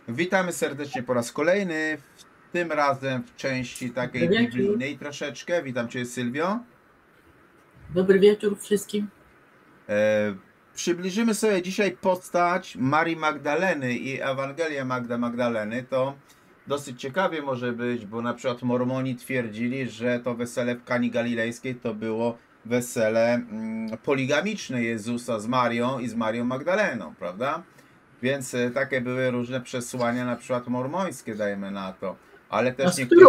Witamy serdecznie po raz kolejny, tym razem w części takiej Dobry wieczór. biblijnej troszeczkę. Witam Cię, Sylwio. Dobry wieczór wszystkim. Przybliżymy sobie dzisiaj postać Marii Magdaleny i Ewangelię Magdaleny. To dosyć ciekawie może być, bo na przykład Mormoni twierdzili, że to wesele w Kani Galilejskiej to było wesele poligamiczne Jezusa z Marią i z Marią Magdaleną, prawda? Więc takie były różne przesłania, na przykład mormońskie, dajmy na to. Ale też niektórzy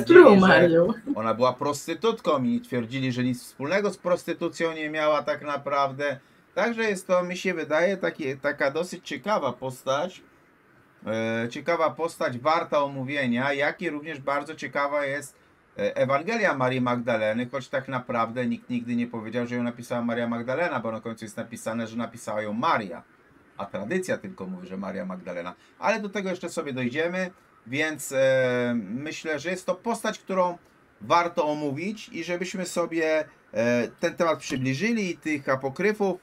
twierdzili, że ona była prostytutką i twierdzili, że nic wspólnego z prostytucją nie miała tak naprawdę. Także jest to, mi się wydaje, taka dosyć ciekawa postać. Ciekawa postać, warta omówienia, jak i również bardzo ciekawa jest Ewangelia Marii Magdaleny, choć tak naprawdę nikt nigdy nie powiedział, że ją napisała Maria Magdalena, bo na końcu jest napisane, że napisała ją Maria. A tradycja tylko mówi, że Maria Magdalena. Ale do tego jeszcze sobie dojdziemy, więc myślę, że jest to postać, którą warto omówić i żebyśmy sobie ten temat przybliżyli i tych apokryfów.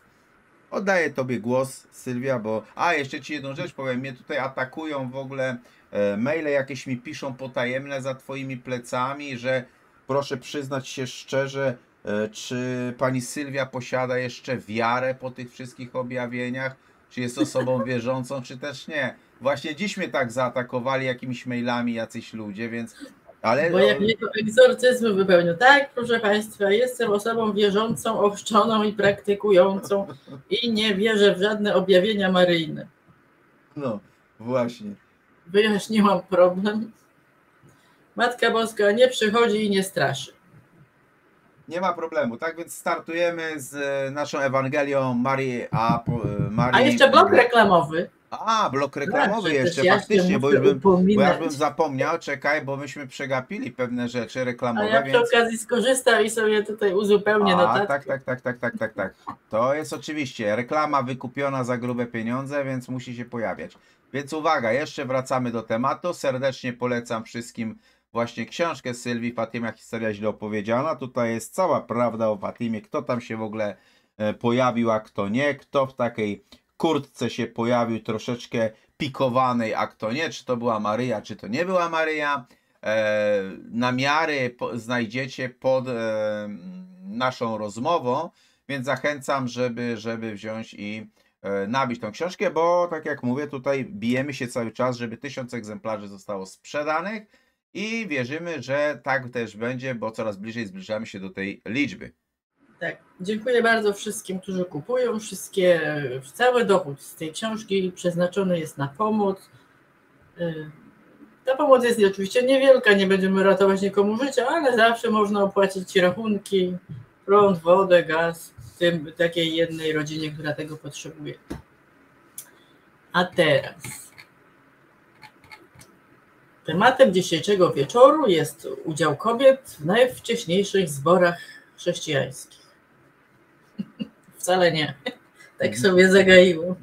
Oddaję Tobie głos, Sylwia, bo... jeszcze Ci jedną rzecz powiem. Mnie tutaj atakują w ogóle maile, jakieś mi piszą potajemne za Twoimi plecami, że proszę przyznać się szczerze, czy Pani Sylwia posiada jeszcze wiarę po tych wszystkich objawieniach? Czy jest osobą wierzącą, czy też nie? Właśnie dziś mnie tak zaatakowali jakimiś mailami jacyś ludzie, więc... Bo jak nie to egzorcyzmy wypełnił. Tak, proszę Państwa, jestem osobą wierzącą, ochrzczoną i praktykującą i nie wierzę w żadne objawienia maryjne. No, właśnie. Wyjaśniłam problem. Matka Boska nie przychodzi i nie straszy. Nie ma problemu. Tak więc startujemy z naszą Ewangelią Marii. A jeszcze blok reklamowy. Blok reklamowy jeszcze, faktycznie, bo ja bym zapomniał, czekaj, bo myśmy przegapili pewne rzeczy reklamowe. A ja przy okazji skorzystam i sobie tutaj uzupełnię notatki. Tak. To jest oczywiście reklama wykupiona za grube pieniądze, więc musi się pojawiać. Więc uwaga, jeszcze wracamy do tematu. Serdecznie polecam wszystkim właśnie książkę Sylwii Fatima, historia źle opowiedziana. Tutaj jest cała prawda o Fatimie, kto tam się w ogóle pojawił, a kto nie, kto w takiej kurtce się pojawił troszeczkę pikowanej, a kto nie, czy to była Maryja, czy to nie była Maryja. Namiary znajdziecie pod naszą rozmową, więc zachęcam, żeby wziąć i nabić tą książkę, bo tak jak mówię, tutaj bijemy się cały czas, żeby 1000 egzemplarzy zostało sprzedanych i wierzymy, że tak też będzie, bo coraz bliżej zbliżamy się do tej liczby. Tak, dziękuję bardzo wszystkim, którzy kupują. Cały dochód z tej książki przeznaczony jest na pomoc. Ta pomoc jest oczywiście niewielka, nie będziemy ratować nikomu życia, ale zawsze można opłacić rachunki, prąd, wodę, gaz, tym takiej jednej rodzinie, która tego potrzebuje. A teraz tematem dzisiejszego wieczoru jest udział kobiet w najwcześniejszych zborach chrześcijańskich. Wcale nie. Tak sobie zagaiło.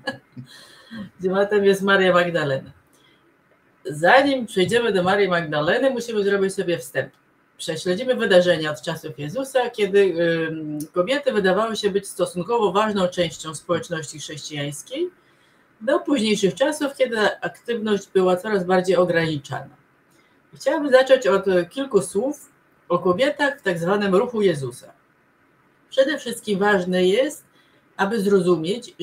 Tematem jest Maria Magdalena. Zanim przejdziemy do Marii Magdaleny, musimy zrobić sobie wstęp. Prześledzimy wydarzenia od czasów Jezusa, kiedy kobiety wydawały się być stosunkowo ważną częścią społeczności chrześcijańskiej, do późniejszych czasów, kiedy aktywność była coraz bardziej ograniczana. Chciałabym zacząć od kilku słów o kobietach w tak zwanym ruchu Jezusa. Przede wszystkim ważne jest, aby zrozumieć,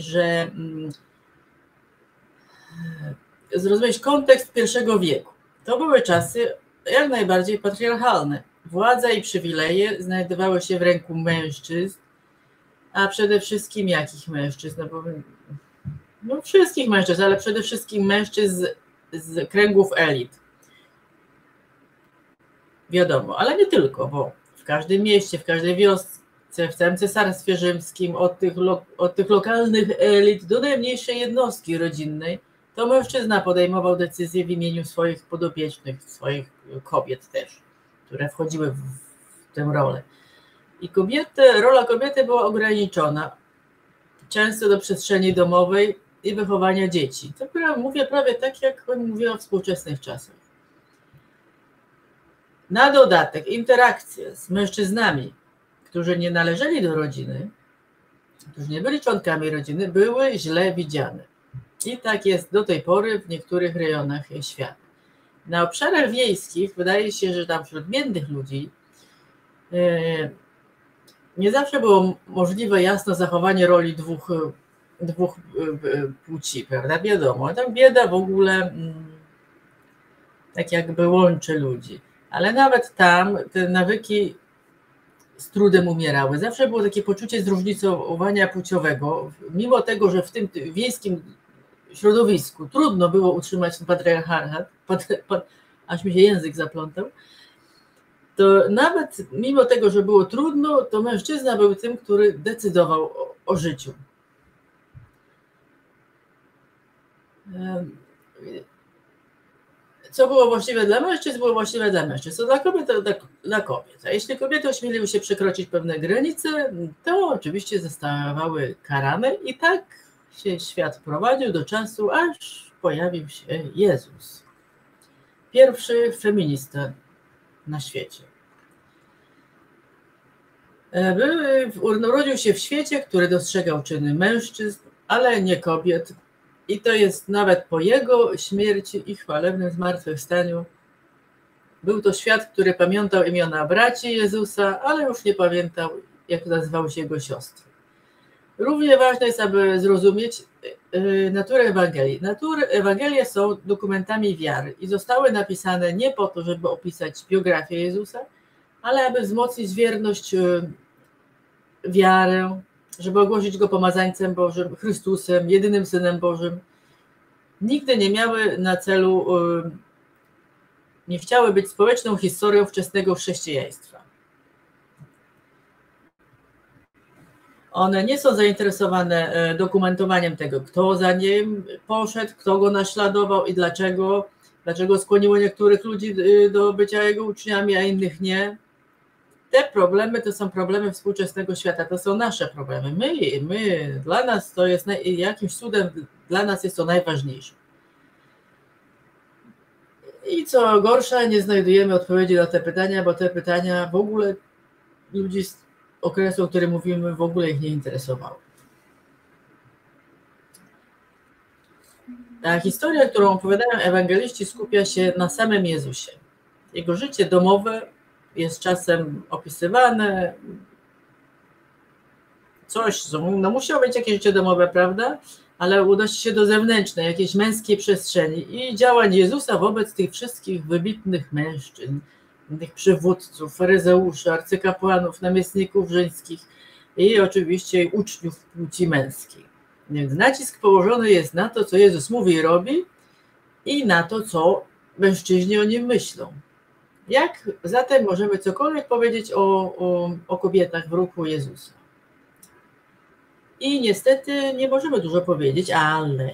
zrozumieć kontekst I wieku. To były czasy jak najbardziej patriarchalne. Władza i przywileje znajdowały się w ręku mężczyzn, a przede wszystkim jakich mężczyzn? No wszystkich mężczyzn, ale przede wszystkim mężczyzn z kręgów elit. Wiadomo, ale nie tylko, bo w każdym mieście, w każdej wiosce, w całym Cesarstwie Rzymskim, od tych lokalnych elit do najmniejszej jednostki rodzinnej, to mężczyzna podejmował decyzje w imieniu swoich podopiecznych, swoich kobiet też, które wchodziły w tę rolę. I rola kobiety była ograniczona często do przestrzeni domowej i wychowania dzieci. To mówię prawie tak, jak mówiła w współczesnych czasach. Na dodatek interakcje z mężczyznami, którzy nie należeli do rodziny, którzy nie byli członkami rodziny, były źle widziane. I tak jest do tej pory w niektórych rejonach świata. Na obszarach wiejskich wydaje się, że tam wśród biednych ludzi nie zawsze było możliwe jasno zachowanie roli dwóch płci, prawda? Wiadomo, tam bieda w ogóle tak jakby łączy ludzi. Ale nawet tam te nawyki z trudem umierały. Zawsze było takie poczucie zróżnicowania płciowego, mimo tego, że w tym wiejskim środowisku trudno było utrzymać ten patriarchat, aż mi się język zaplątał, to nawet mimo tego, że było trudno, to mężczyzna był tym, który decydował o życiu. Co było właściwe dla mężczyzn, było właściwe dla mężczyzn. Co dla kobiet, to dla kobiet. A jeśli kobiety ośmieliły się przekroczyć pewne granice, to oczywiście zostawały karane i tak się świat prowadził do czasu, aż pojawił się Jezus. Pierwszy feminista na świecie. Urodził się w świecie, który dostrzegał czyny mężczyzn, ale nie kobiet. I to jest nawet po jego śmierci i chwalebnym zmartwychwstaniu. Był to świat, który pamiętał imiona braci Jezusa, ale już nie pamiętał, jak nazywały się jego siostry. Równie ważne jest, aby zrozumieć naturę Ewangelii. Ewangelie są dokumentami wiary i zostały napisane nie po to, żeby opisać biografię Jezusa, ale aby wzmocnić wierność, wiarę, żeby ogłosić Go pomazańcem Bożym, Chrystusem, jedynym Synem Bożym. Nigdy nie miały na celu, nie chciały być społeczną historią wczesnego chrześcijaństwa. One nie są zainteresowane dokumentowaniem tego, kto za nim poszedł, kto go naśladował i dlaczego skłoniło niektórych ludzi do bycia jego uczniami, a innych nie. Te problemy to są problemy współczesnego świata, to są nasze problemy. Dla nas to jest jakimś cudem, dla nas jest to najważniejsze. I co gorsza, nie znajdujemy odpowiedzi na te pytania, bo te pytania w ogóle ludzi z okresu, o którym mówimy, w ogóle ich nie interesowały. Ta historia, którą opowiadają ewangeliści, skupia się na samym Jezusie. Jego życie domowe jest czasem opisywane, musiało być jakieś życie domowe, prawda? Ale unosi się do zewnętrznej, jakiejś męskiej przestrzeni i działań Jezusa wobec tych wszystkich wybitnych mężczyzn, tych przywódców, faryzeuszy, arcykapłanów, namiestników rzymskich i oczywiście uczniów płci męskiej. Więc nacisk położony jest na to, co Jezus mówi i robi i na to, co mężczyźni o nim myślą. Jak zatem możemy cokolwiek powiedzieć o kobietach w ruchu Jezusa? I niestety nie możemy dużo powiedzieć, ale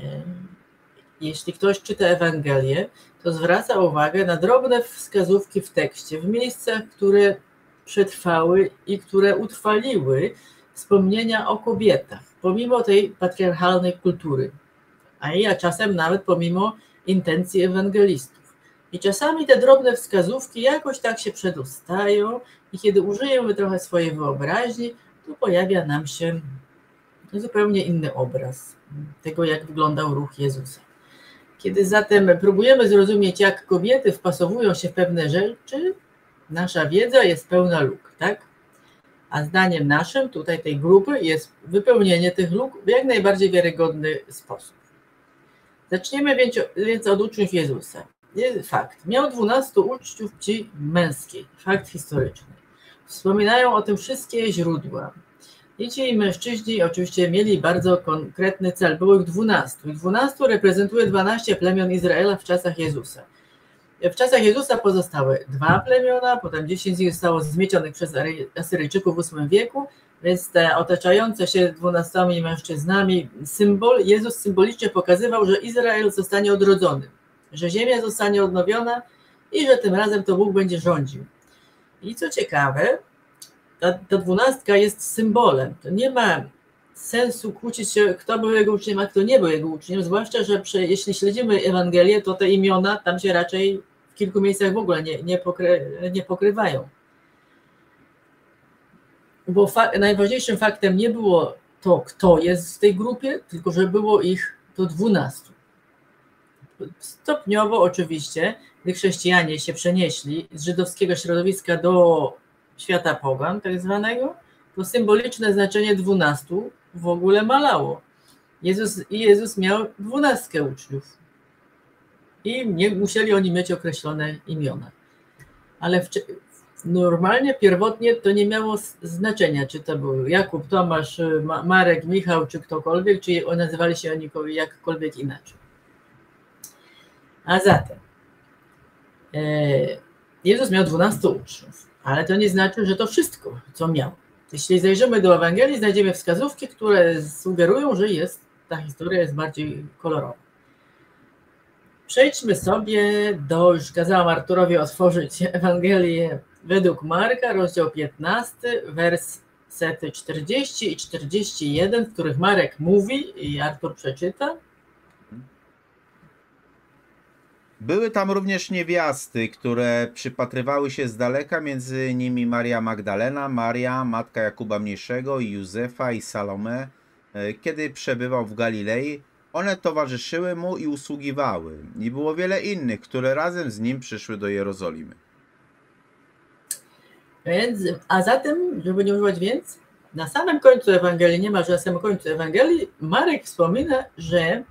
jeśli ktoś czyta Ewangelię, to zwraca uwagę na drobne wskazówki w tekście, w miejscach, które przetrwały i które utrwaliły wspomnienia o kobietach, pomimo tej patriarchalnej kultury, a czasem nawet pomimo intencji ewangelistów. I czasami te drobne wskazówki jakoś tak się przedostają i kiedy użyjemy trochę swojej wyobraźni, to pojawia nam się zupełnie inny obraz tego, jak wyglądał ruch Jezusa. Kiedy zatem próbujemy zrozumieć, jak kobiety wpasowują się w pewne rzeczy, nasza wiedza jest pełna luk, tak? A zdaniem naszym, tutaj tej grupy, jest wypełnienie tych luk w jak najbardziej wiarygodny sposób. Zaczniemy więc od uczniów Jezusa. Fakt. Miał 12 uczniów płci męskiej. Fakt historyczny. Wspominają o tym wszystkie źródła. I ci mężczyźni oczywiście mieli bardzo konkretny cel. Było ich 12. I 12 reprezentuje 12 plemion Izraela w czasach Jezusa. W czasach Jezusa pozostały 2 plemiona, potem 10 z nich zostało zmiecionych przez Asyryjczyków w VIII wieku, więc te otaczające się 12 mężczyznami Jezus symbolicznie pokazywał, że Izrael zostanie odrodzony, że ziemia zostanie odnowiona i że tym razem to Bóg będzie rządził. I co ciekawe, ta 12 jest symbolem. To nie ma sensu kłócić się, kto był jego uczniem, a kto nie był jego uczniem, zwłaszcza, że jeśli śledzimy Ewangelię, to te imiona tam się raczej w kilku miejscach w ogóle nie pokrywają. Bo najważniejszym faktem nie było to, kto jest w tej grupie, tylko że było ich do 12. Stopniowo oczywiście, gdy chrześcijanie się przenieśli z żydowskiego środowiska do świata pogan tak zwanego, to symboliczne znaczenie 12 w ogóle malało. Jezus miał 12 uczniów i nie musieli oni mieć określone imiona. Ale normalnie, pierwotnie to nie miało znaczenia, czy to był Jakub, Tomasz, Marek, Michał, czy ktokolwiek, czy nazywali się oni jakkolwiek inaczej. A zatem Jezus miał 12 uczniów, ale to nie znaczy, że to wszystko, co miał. Jeśli zajrzymy do Ewangelii, znajdziemy wskazówki, które sugerują, że ta historia jest bardziej kolorowa. Przejdźmy sobie już kazałam Arturowi otworzyć Ewangelię według Marka, rozdział 15, wersety 40 i 41, w których Marek mówi i Artur przeczyta. Były tam również niewiasty, które przypatrywały się z daleka, między nimi Maria Magdalena, Maria, matka Jakuba Mniejszego i Józefa i Salome. Kiedy przebywał w Galilei, one towarzyszyły mu i usługiwały. I było wiele innych, które razem z nim przyszły do Jerozolimy. A zatem, żeby nie używać więc, na samym końcu Ewangelii, niemalże na samym końcu Ewangelii, Marek wspomina, że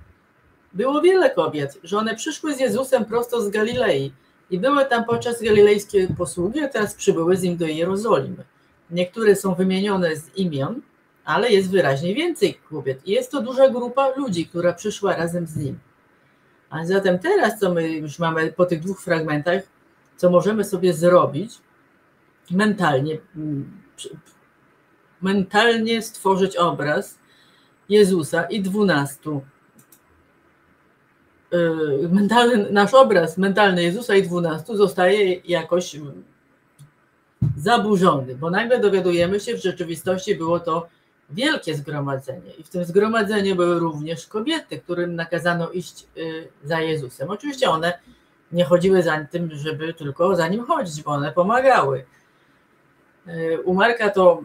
było wiele kobiet, że one przyszły z Jezusem prosto z Galilei i były tam podczas galilejskiej posługi, a teraz przybyły z nim do Jerozolimy. Niektóre są wymienione z imion, ale jest wyraźnie więcej kobiet. I jest to duża grupa ludzi, która przyszła razem z nim. A zatem teraz, co my już mamy po tych dwóch fragmentach, co możemy sobie zrobić, mentalnie stworzyć obraz Jezusa i 12. Nasz obraz mentalny Jezusa i 12 zostaje jakoś zaburzony, bo nagle dowiadujemy się, że w rzeczywistości było to wielkie zgromadzenie i w tym zgromadzeniu były również kobiety, którym nakazano iść za Jezusem. Oczywiście one nie chodziły za tym, żeby tylko za nim chodzić, bo one pomagały. U Marka to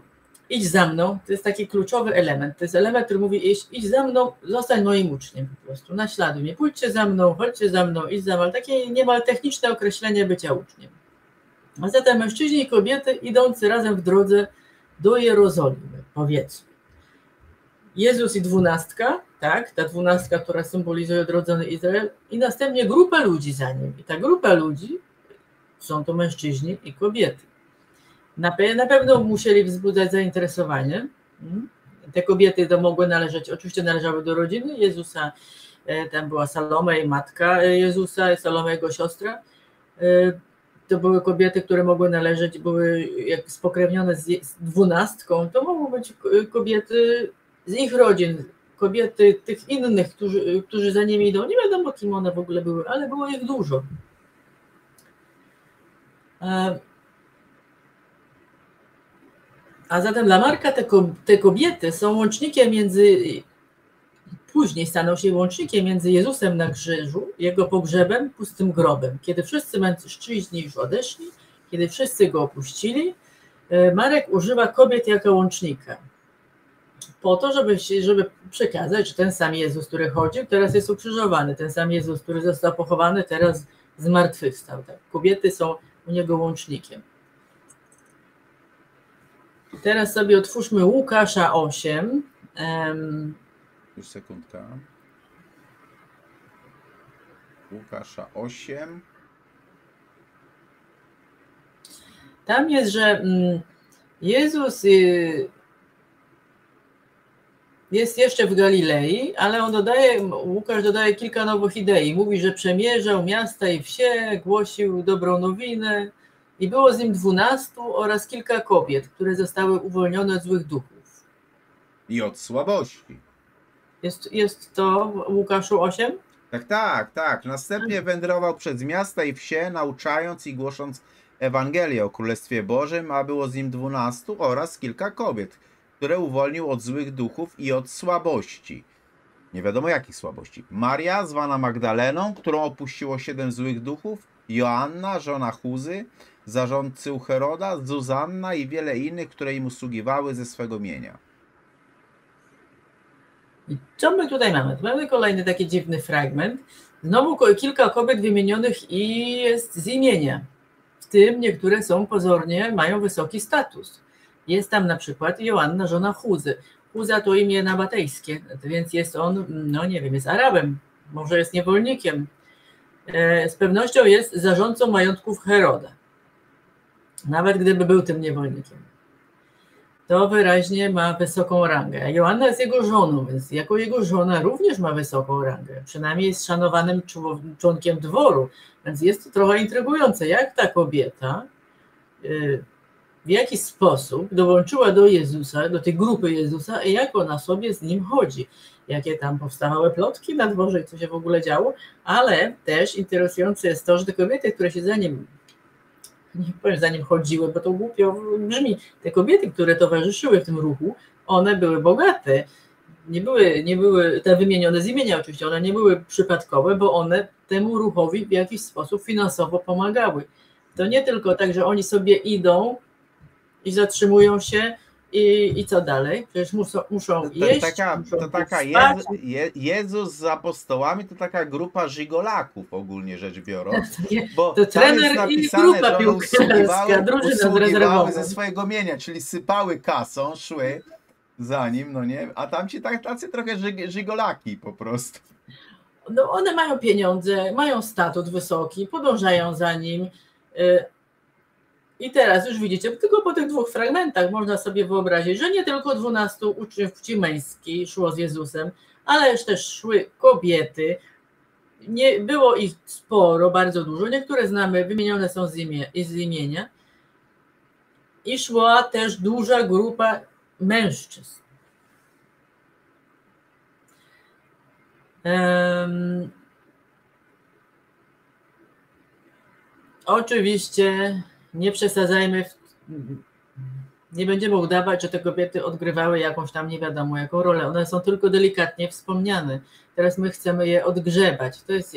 idź za mną, to jest taki kluczowy element. To jest element, który mówi idź za mną, zostań moim uczniem po prostu, naśladuj mnie, pójdźcie za mną, chodźcie za mną, idź za mną. Takie niemal techniczne określenie bycia uczniem. A zatem mężczyźni i kobiety idący razem w drodze do Jerozolimy, powiedzmy. Jezus i 12, tak, ta 12, która symbolizuje odrodzony Izrael i następnie grupa ludzi za nim. I ta grupa ludzi są to mężczyźni i kobiety. Na pewno musieli wzbudzać zainteresowanie. Te kobiety to mogły należeć, oczywiście należały do rodziny Jezusa. Tam była Salome i matka Jezusa, Salome jego siostra. To były kobiety, które mogły należeć, były jak spokrewnione z 12, to mogły być kobiety z ich rodzin, kobiety tych innych, którzy za nimi idą. Nie wiadomo, kim one w ogóle były, ale było ich dużo. A zatem dla Marka te kobiety są łącznikiem później staną się łącznikiem między Jezusem na krzyżu, jego pogrzebem, pustym grobem. Kiedy wszyscy mężczyźni już odeszli, kiedy wszyscy go opuścili, Marek używa kobiet jako łącznika. Po to, żeby przekazać, że ten sam Jezus, który chodził, teraz jest ukrzyżowany. Ten sam Jezus, który został pochowany, teraz zmartwychwstał. Tak? Kobiety są u niego łącznikiem. Teraz sobie otwórzmy Łukasza 8. Już sekundka. Łukasza 8. Tam jest, że Jezus jest jeszcze w Galilei, ale Łukasz dodaje kilka nowych idei. Mówi, że przemierzał miasta i wsie, głosił dobrą nowinę i było z nim 12 oraz kilka kobiet, które zostały uwolnione od złych duchów. I od słabości. Jest to w Łukaszu 8? Tak. Następnie wędrował przez miasta i wsie, nauczając i głosząc Ewangelię o Królestwie Bożym, a było z nim 12 oraz kilka kobiet, które uwolnił od złych duchów i od słabości. Nie wiadomo jakich słabości. Maria, zwana Magdaleną, którą opuściło 7 złych duchów, Joanna, żona Chuzy, zarządcy u Heroda, Zuzanna i wiele innych, które im usługiwały ze swego mienia. I co my tutaj mamy? Mamy kolejny taki dziwny fragment. Znowu kilka kobiet wymienionych i jest z imienia. W tym niektóre są pozornie, mają wysoki status. Jest tam na przykład Joanna, żona Chuzy. Chuza to imię nabatejskie, więc jest on, no nie wiem, jest Arabem, może jest niewolnikiem. Z pewnością jest zarządcą majątków Heroda. Nawet gdyby był tym niewolnikiem. To wyraźnie ma wysoką rangę. A Joanna jest jego żoną, więc jako jego żona również ma wysoką rangę. Przynajmniej jest szanowanym członkiem dworu. Więc jest to trochę intrygujące, jak ta kobieta w jaki sposób dołączyła do Jezusa, do tej grupy Jezusa i jak ona sobie z nim chodzi. Jakie tam powstawały plotki na dworze i co się w ogóle działo, ale też interesujące jest to, że te kobiety, które się nie powiem, za nim chodziły, bo to głupio brzmi. Te kobiety, które towarzyszyły w tym ruchu, one były bogate. Nie były te wymienione z imienia oczywiście, one nie były przypadkowe, bo one temu ruchowi w jakiś sposób finansowo pomagały. To nie tylko tak, że oni sobie idą i zatrzymują się i co dalej? Przecież muszą jeść, Jezus z apostołami to taka grupa żigolaków ogólnie rzecz biorąc. Bo to trener jest i grupa piłkarska, drużyna rezerwowa ze swojego mienia, czyli sypały kasą, szły za nim, no nie? A tam ci tacy trochę żigolaki po prostu. No one mają pieniądze, mają statut wysoki, podążają za nim. I teraz już widzicie, tylko po tych dwóch fragmentach można sobie wyobrazić, że nie tylko 12 uczniów płci męskiej szło z Jezusem, ale też szły kobiety. Nie, było ich sporo, bardzo dużo. Niektóre znamy, wymienione są z imienia. I szła też duża grupa mężczyzn. Oczywiście nie przesadzajmy, nie będziemy udawać, że te kobiety odgrywały jakąś tam nie wiadomo jaką rolę. One są tylko delikatnie wspomniane. Teraz my chcemy je odgrzebać. To jest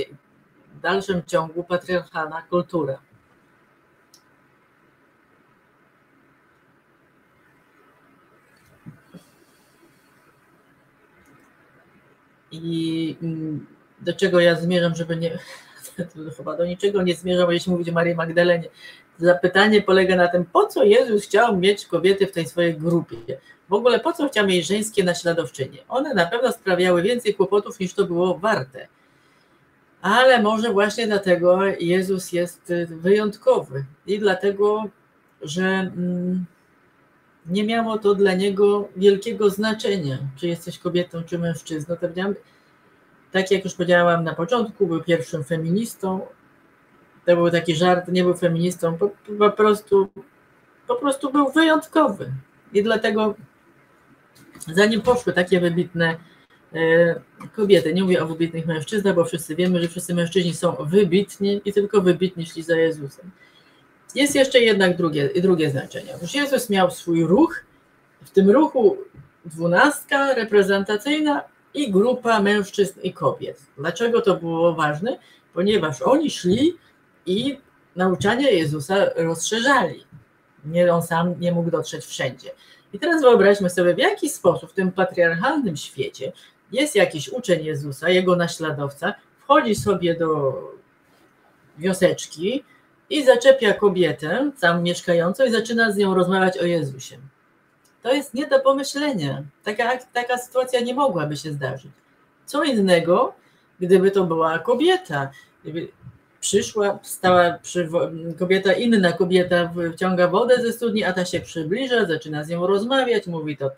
w dalszym ciągu patriarchalna kultura. I do czego ja zmierzam, żeby nie... Chyba do niczego nie zmierzam, jeśli mówić o Marii Magdalenie. Zapytanie polega na tym, po co Jezus chciał mieć kobiety w tej swojej grupie? W ogóle po co chciał mieć żeńskie naśladowczynie? One na pewno sprawiały więcej kłopotów, niż to było warte. Ale może właśnie dlatego Jezus jest wyjątkowy i dlatego, że nie miało to dla Niego wielkiego znaczenia, czy jesteś kobietą, czy mężczyzną. Tak jak już powiedziałam na początku, był pierwszym feministą. To był taki żart, nie był feministą, po prostu był wyjątkowy. I dlatego zanim poszły takie wybitne kobiety, nie mówię o wybitnych mężczyznach, bo wszyscy wiemy, że wszyscy mężczyźni są wybitni i tylko wybitni szli za Jezusem. Jest jeszcze jednak drugie znaczenie. Otóż Jezus miał swój ruch, w tym ruchu 12 reprezentacyjna i grupa mężczyzn i kobiet. Dlaczego to było ważne? Ponieważ oni szli i nauczania Jezusa rozszerzali. On sam nie mógł dotrzeć wszędzie. I teraz wyobraźmy sobie, w jaki sposób w tym patriarchalnym świecie jest jakiś uczeń Jezusa, jego naśladowca, wchodzi sobie do wioseczki i zaczepia kobietę tam mieszkającą i zaczyna z nią rozmawiać o Jezusie. To jest nie do pomyślenia. Taka sytuacja nie mogłaby się zdarzyć. Co innego, gdyby to była kobieta. Gdyby inna kobieta wciąga wodę ze studni, a ta się przybliża, zaczyna z nią rozmawiać, mówi to,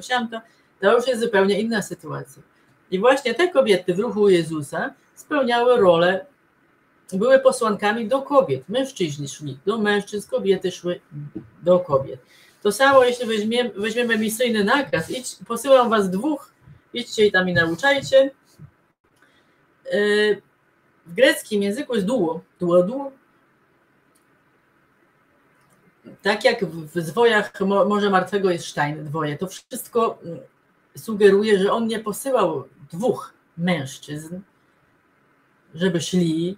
siamto. To już jest zupełnie inna sytuacja. I właśnie te kobiety w ruchu Jezusa spełniały rolę, były posłankami do kobiet. Mężczyźni szli do mężczyzn, kobiety szły do kobiet. To samo, jeśli weźmiemy misyjny nakaz, posyłam was dwóch, idźcie i tam i nauczajcie. W greckim języku jest duo. Tak jak w zwojach Morza Martwego jest Stein, dwoje. To wszystko sugeruje, że on nie posyłał dwóch mężczyzn, żeby szli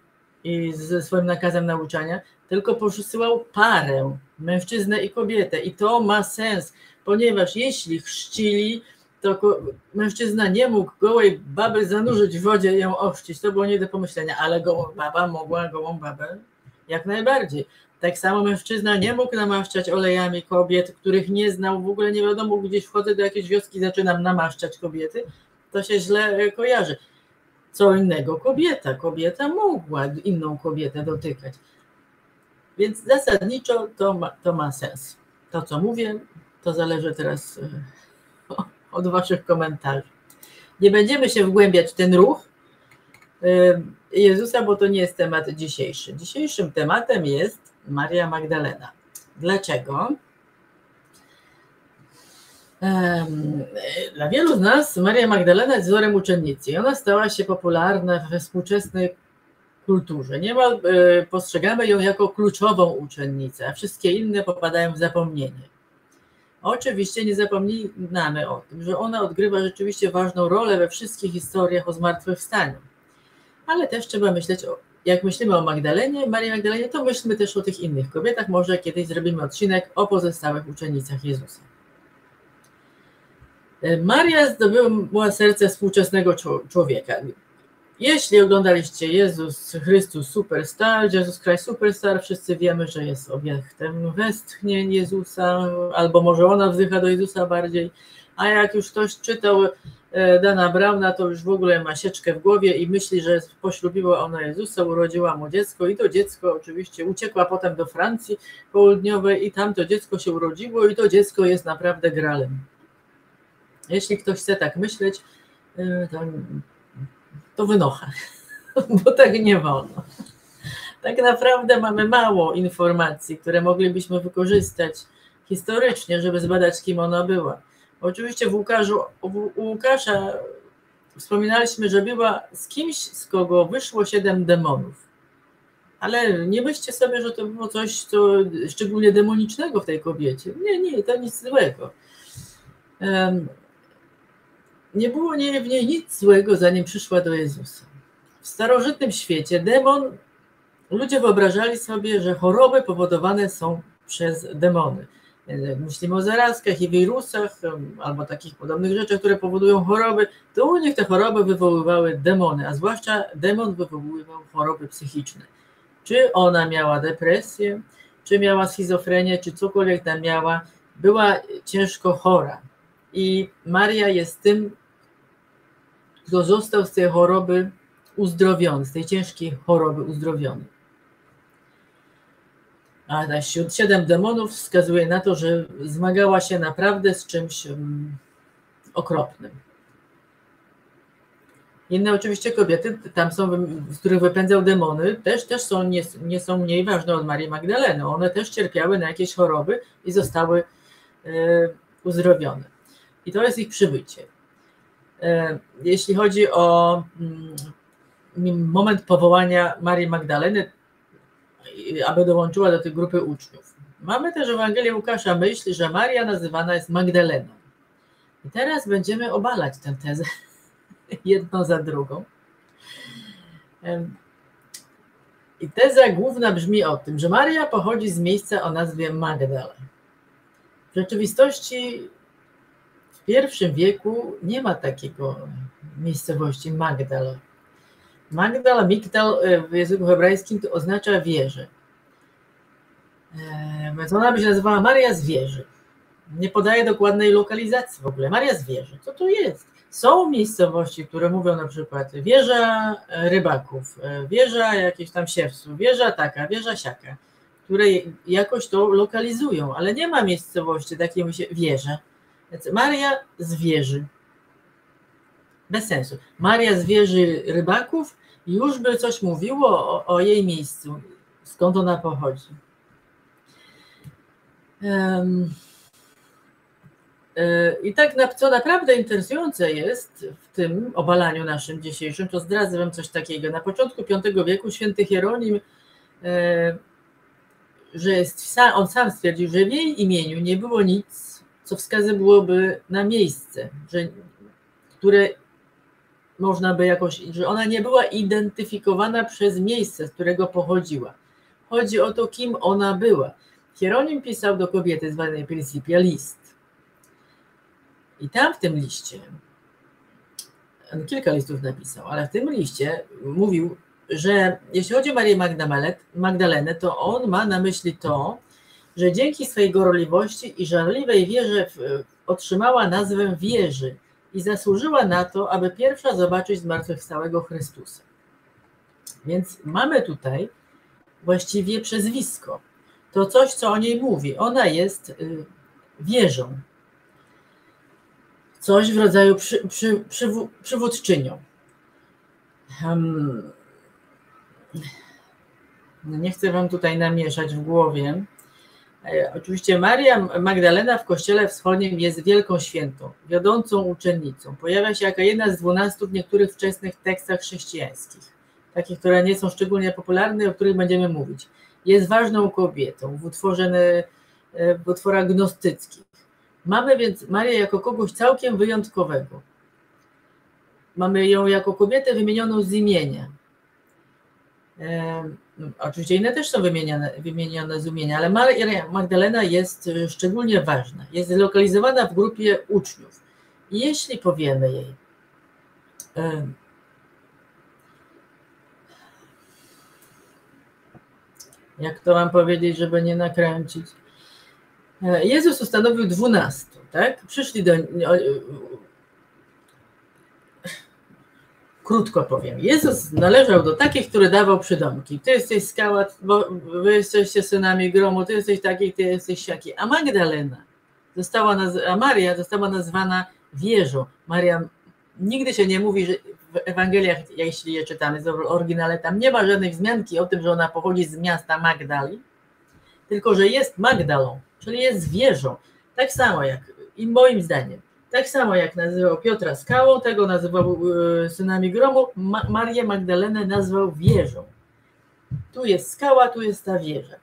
ze swoim nakazem nauczania, tylko posyłał parę, mężczyznę i kobietę. I to ma sens, ponieważ jeśli chrzcili to mężczyzna nie mógł gołej baby zanurzyć w wodzie i ją ochrzcić. To było nie do pomyślenia, ale goła baba mogła gołą babę jak najbardziej. Tak samo mężczyzna nie mógł namaszczać olejami kobiet, których nie znał, w ogóle nie wiadomo, gdzieś wchodzę do jakiejś wioski, zaczynam namaszczać kobiety, to się źle kojarzy. Co innego kobieta mogła inną kobietę dotykać. Więc zasadniczo to ma sens. To, co mówię, to zależy teraz od waszych komentarzy. Nie będziemy się wgłębiać w ten ruch Jezusa, bo to nie jest temat dzisiejszy. Dzisiejszym tematem jest Maria Magdalena. Dlaczego? Dla wielu z nas Maria Magdalena jest wzorem uczennicy i ona stała się popularna we współczesnej kulturze. Niemal postrzegamy ją jako kluczową uczennicę, a wszystkie inne popadają w zapomnienie. Oczywiście nie zapominamy o tym, że ona odgrywa rzeczywiście ważną rolę we wszystkich historiach o zmartwychwstaniu. Ale też trzeba myśleć, jak myślimy o Marii Magdalenie, to myślmy też o tych innych kobietach. Może kiedyś zrobimy odcinek o pozostałych uczennicach Jezusa. Maria zdobyła serce współczesnego człowieka. Jeśli oglądaliście Jezus Chrystus Superstar, Jesus Christ Superstar, wszyscy wiemy, że jest obiektem westchnień Jezusa, albo może ona wzdycha do Jezusa bardziej, a jak już ktoś czytał Dana Browna, to już w ogóle ma sieczkę w głowie i myśli, że poślubiła ona Jezusa, urodziła mu dziecko i to dziecko oczywiście uciekła potem do Francji Południowej i tam to dziecko się urodziło i to dziecko jest naprawdę gralem. Jeśli ktoś chce tak myśleć, to wynocha, bo tak nie wolno. Tak naprawdę mamy mało informacji, które moglibyśmy wykorzystać historycznie, żeby zbadać, kim ona była. Oczywiście u Łukasza wspominaliśmy, że była z kimś, z kogo wyszło 7 demonów. Ale nie myślcie sobie, że to było coś, co szczególnie demonicznego w tej kobiecie. Nie, to nic złego. Nie było w niej nic złego, zanim przyszła do Jezusa. W starożytnym świecie ludzie wyobrażali sobie, że choroby powodowane są przez demony. Jak myślimy o zarazkach i wirusach, albo takich podobnych rzeczach, które powodują choroby, to u nich te choroby wywoływały demony, a zwłaszcza demon wywoływał choroby psychiczne. Czy ona miała depresję, czy miała schizofrenię, czy cokolwiek tam miała, była ciężko chora. I Maria jest tym, kto został z tej choroby uzdrowiony, z tej ciężkiej choroby uzdrowiony. A 7 demonów wskazuje na to, że zmagała się naprawdę z czymś okropnym. Inne oczywiście kobiety, tam są, z których wypędzał demony, też są, nie są mniej ważne od Marii Magdaleny. One też cierpiały na jakieś choroby i zostały uzdrowione. I to jest ich przybycie. Jeśli chodzi o moment powołania Marii Magdaleny, aby dołączyła do tej grupy uczniów. Mamy też w Ewangelii Łukasza myśl, że Maria nazywana jest Magdaleną. I teraz będziemy obalać tę tezę jedną za drugą. I teza główna brzmi o tym, że Maria pochodzi z miejsca o nazwie Magdala. W rzeczywistości w I wieku nie ma takiego miejscowości Magdala. Magdal w języku hebrajskim to oznacza wieżę. Więc ona by się nazywała Maria z wieży. Nie podaje dokładnej lokalizacji w ogóle. Maria z wieży. Co to jest? Są miejscowości, które mówią na przykład wieża rybaków, wieża jakichś tam siewców, wieża taka, wieża siaka, które jakoś to lokalizują, ale nie ma miejscowości takiej wieża. Więc Maria z wieży. Bez sensu. Maria z wieży rybaków już by coś mówiło o jej miejscu, skąd ona pochodzi. I tak, co naprawdę interesujące jest w tym obalaniu naszym dzisiejszym, to zdradzę wam coś takiego. Na początku V wieku święty Hieronim, on sam stwierdził, że w jej imieniu nie było nic, co wskazywałoby na miejsce, które można by jakoś, że ona nie była identyfikowana przez miejsce, z którego pochodziła. Chodzi o to, kim ona była. Hieronim pisał do kobiety zwanej Principia list. I tam w tym liście, on kilka listów napisał, ale w tym liście mówił, że jeśli chodzi o Marię Magdalenę, to on ma na myśli to, że dzięki swej gorliwości i żarliwej wierze otrzymała nazwę wieży i zasłużyła na to, aby pierwsza zobaczyć zmartwychwstałego Chrystusa. Więc mamy tutaj właściwie przezwisko. To coś, co o niej mówi. Ona jest wieżą. Coś w rodzaju przywódczynią. Nie chcę wam tutaj namieszać w głowie. Oczywiście Maria Magdalena w Kościele Wschodnim jest wielką świętą, wiodącą uczennicą. Pojawia się jako jedna z 12 w niektórych wczesnych tekstach chrześcijańskich, takich, które nie są szczególnie popularne, o których będziemy mówić. Jest ważną kobietą w utworach gnostyckich. Mamy więc Marię jako kogoś całkiem wyjątkowego. Mamy ją jako kobietę wymienioną z imienia. Oczywiście inne też są wymienione z imienia, ale Maria Magdalena jest szczególnie ważna. Jest zlokalizowana w grupie uczniów. I jeśli powiemy jej, jak to mam powiedzieć, żeby nie nakręcić? Jezus ustanowił 12, tak? Przyszli do... Krótko powiem. Jezus należał do takich, który dawał przydomki. Ty jesteś skała, bo wy jesteście synami gromu, ty jesteś taki, ty jesteś siaki. A Maria została nazwana wieżą. Maria, nigdy się nie mówi, że w Ewangeliach, jeśli je czytamy z oryginale, tam nie ma żadnej wzmianki o tym, że ona pochodzi z miasta Magdali, tylko że jest Magdalą, czyli jest wieżą. Tak samo jak, i moim zdaniem, tak samo jak nazywał Piotra skałą, tego nazywał synami gromu, Marię Magdalenę nazwał wieżą. Tu jest skała, tu jest ta wieża.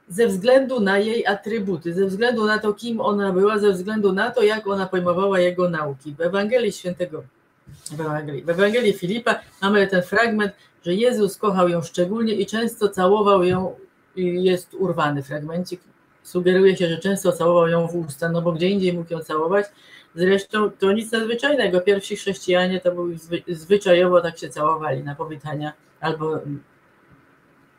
Ze względu na jej atrybuty, ze względu na to, kim ona była, ze względu na to, jak ona pojmowała jego nauki. W Ewangelii Filipa mamy ten fragment, że Jezus kochał ją szczególnie i często całował ją, i jest urwany fragmencik, sugeruje się, że często całował ją w usta, no bo gdzie indziej mógł ją całować. Zresztą to nic nadzwyczajnego. Pierwsi chrześcijanie to byli zwyczajowo tak się całowali na powitania albo...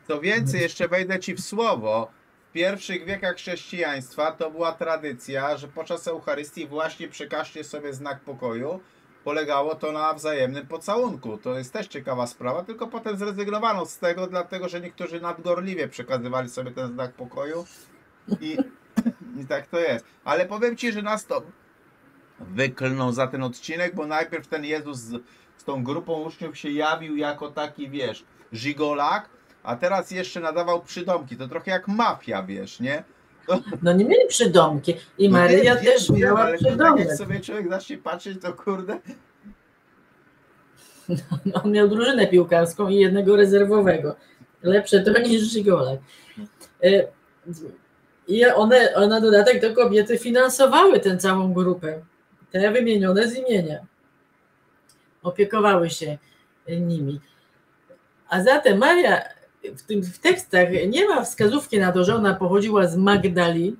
Co więcej, jeszcze wejdę ci w słowo. W pierwszych wiekach chrześcijaństwa to była tradycja, że podczas Eucharystii właśnie przekażcie sobie znak pokoju. Polegało to na wzajemnym pocałunku. To jest też ciekawa sprawa, tylko potem zrezygnowano z tego, dlatego że niektórzy nadgorliwie przekazywali sobie ten znak pokoju i tak to jest. Ale powiem ci, że nas to wyklnął za ten odcinek, bo najpierw ten Jezus z tą grupą uczniów się jawił jako taki, wiesz, żigolak, a teraz jeszcze nadawał przydomki. To trochę jak mafia, wiesz, nie? No nie mieli przydomki. I Maryja też miała ale przydomek. Tak jak sobie człowiek zacznie patrzeć, to kurde... No, on miał drużynę piłkarską i jednego rezerwowego. Lepsze to niż żigolak. I one na dodatek to kobiety finansowały tę całą grupę. Te wymienione z imienia. Opiekowały się nimi. A zatem Maria w tekstach nie ma wskazówki na to, że ona pochodziła z Magdali,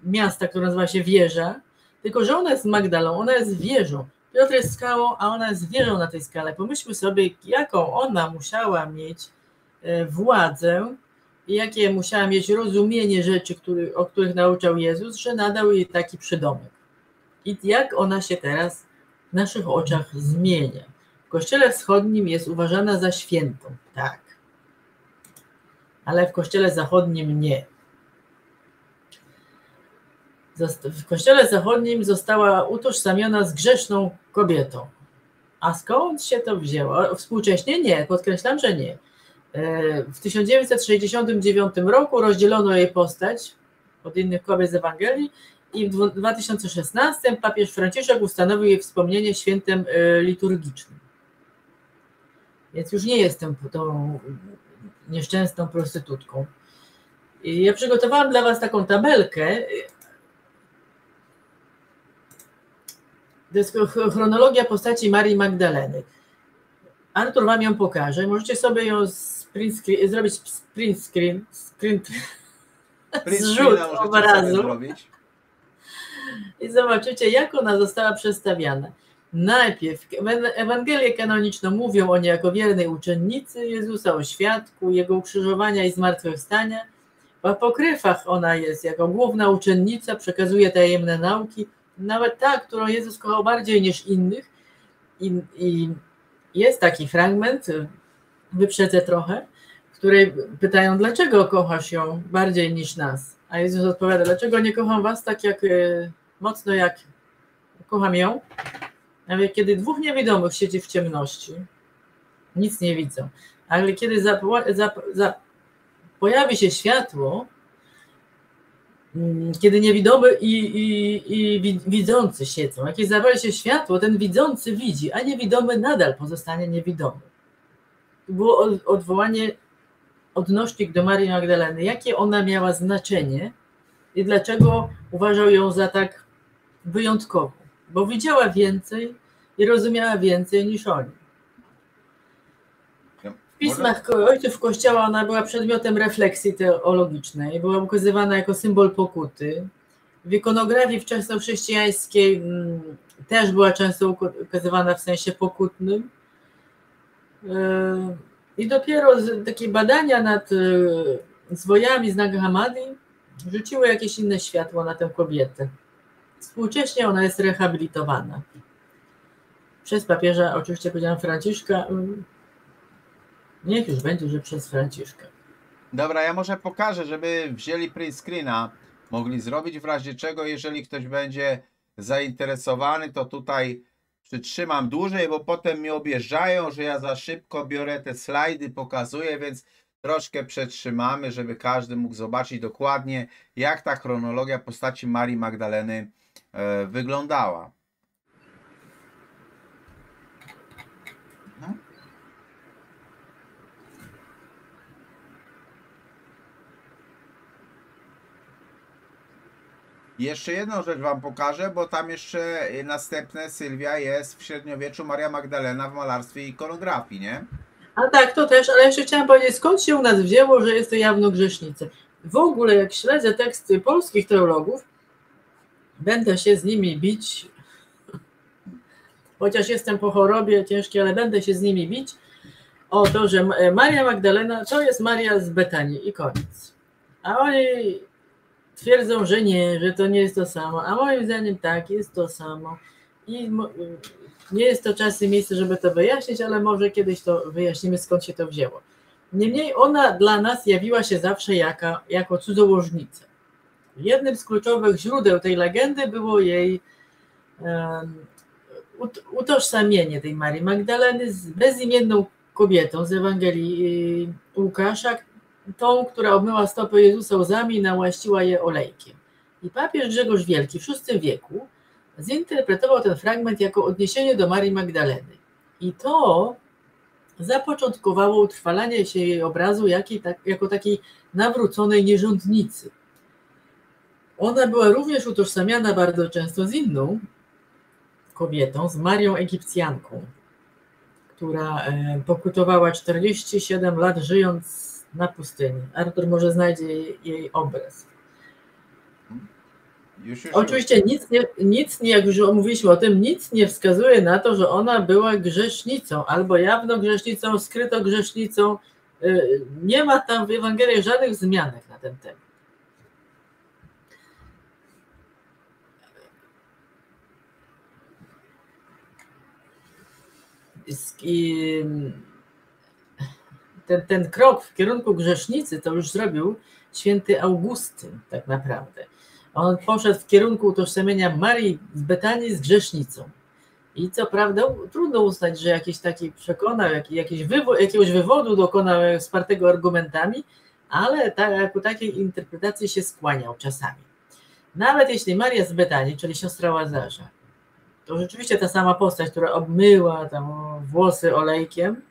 miasta, które nazywa się Wieża, tylko że ona jest Magdalą, ona jest wieżą. Piotr jest skałą, a ona jest wieżą na tej skale. Pomyślmy sobie, jaką ona musiała mieć władzę i jakie musiała mieć rozumienie rzeczy, o których nauczał Jezus, że nadał jej taki przydomek. I jak ona się teraz w naszych oczach zmienia. W Kościele Wschodnim jest uważana za świętą, tak. Ale w Kościele Zachodnim nie. W Kościele Zachodnim została utożsamiona z grzeszną kobietą. A skąd się to wzięło? Współcześnie nie, podkreślam, że nie. W 1969 roku rozdzielono jej postać od innych kobiet z Ewangelii i w 2016 papież Franciszek ustanowił jej wspomnienie świętem liturgicznym. Więc już nie jestem tą nieszczęsną prostytutką. I ja przygotowałam dla was taką tabelkę. To jest chronologia postaci Marii Magdaleny. Artur wam ją pokaże. Możecie sobie ją zrobić zrzut obrazu. I zobaczycie, jak ona została przedstawiana. Najpierw Ewangelię kanoniczną mówią o niej jako wiernej uczennicy Jezusa, o świadku Jego ukrzyżowania i zmartwychwstania. W apokryfach ona jest jako główna uczennica, przekazuje tajemne nauki, nawet ta, którą Jezus kochał bardziej niż innych. I jest taki fragment, wyprzedzę trochę, w której pytają, dlaczego kochasz ją bardziej niż nas? A Jezus odpowiada, dlaczego nie kocham was tak mocno, jak kocham ją? Nawet kiedy dwóch niewidomych siedzi w ciemności, nic nie widzą, ale kiedy pojawi się światło, kiedy niewidomy i widzący siedzą, jak zapali się światło, ten widzący widzi, a niewidomy nadal pozostanie niewidomy. To było odwołanie, odnośnik do Marii Magdaleny, jakie ona miała znaczenie i dlaczego uważał ją za tak wyjątkową, bo widziała więcej i rozumiała więcej niż oni. W pismach ojców Kościoła ona była przedmiotem refleksji teologicznej, była ukazywana jako symbol pokuty. W ikonografii wczesnochrześcijańskiej też była często ukazywana w sensie pokutnym. I dopiero takie badania nad zwojami z Nag Hammadi rzuciły jakieś inne światło na tę kobietę. Współcześnie ona jest rehabilitowana. Przez papieża, oczywiście powiedziałam Franciszka, niech już będzie, że przez Franciszka. Dobra, ja może pokażę, żeby wzięli print screena, mogli zrobić w razie czego, jeżeli ktoś będzie zainteresowany, to tutaj przytrzymam dłużej, bo potem mnie objeżdżają, że ja za szybko biorę te slajdy, pokazuję, więc troszkę przetrzymamy, żeby każdy mógł zobaczyć dokładnie, jak ta chronologia postaci Marii Magdaleny wyglądała. No. Jeszcze jedną rzecz wam pokażę, bo tam jeszcze następne Sylwia jest w średniowieczu Maria Magdalena w malarstwie i ikonografii, nie? A tak, to też, ale jeszcze chciałam powiedzieć, skąd się u nas wzięło, że jest to jawno grzesznica. W ogóle jak śledzę teksty polskich teologów, będę się z nimi bić, chociaż jestem po chorobie ciężkiej, ale będę się z nimi bić, o to, że Maria Magdalena to jest Maria z Betanii i koniec. A oni twierdzą, że nie, że to nie jest to samo, a moim zdaniem tak, jest to samo. I nie jest to czas i miejsce, żeby to wyjaśnić, ale może kiedyś to wyjaśnimy, skąd się to wzięło. Niemniej ona dla nas jawiła się zawsze jako cudzołożnica. Jednym z kluczowych źródeł tej legendy było jej utożsamienie tej Marii Magdaleny z bezimienną kobietą z Ewangelii Łukasza, tą, która obmyła stopy Jezusa łzami i namaściła je olejkiem. I papież Grzegorz Wielki w VI wieku zinterpretował ten fragment jako odniesienie do Marii Magdaleny. I to zapoczątkowało utrwalanie się jej obrazu jako takiej nawróconej nierządnicy. Ona była również utożsamiana bardzo często z inną kobietą, z Marią Egipcjanką, która pokutowała 47 lat żyjąc na pustyni. Artur może znajdzie jej obraz. Oczywiście nic nie, jak już mówiliśmy o tym, nic nie wskazuje na to, że ona była grzesznicą, albo jawną grzesznicą, skrytą grzesznicą. Nie ma tam w Ewangelii żadnych wzmianek na ten temat. Ten krok w kierunku grzesznicy to już zrobił święty Augustyn tak naprawdę. On poszedł w kierunku utożsamienia Marii z Betanii z grzesznicą. I co prawda trudno uznać, że jakiś taki przekonał, jakiegoś wywodu dokonał wspartego argumentami, ale ku takiej interpretacji się skłaniał czasami. Nawet jeśli Maria z Betanii, czyli siostra Łazarza, to rzeczywiście ta sama postać, która obmyła tam włosy olejkiem,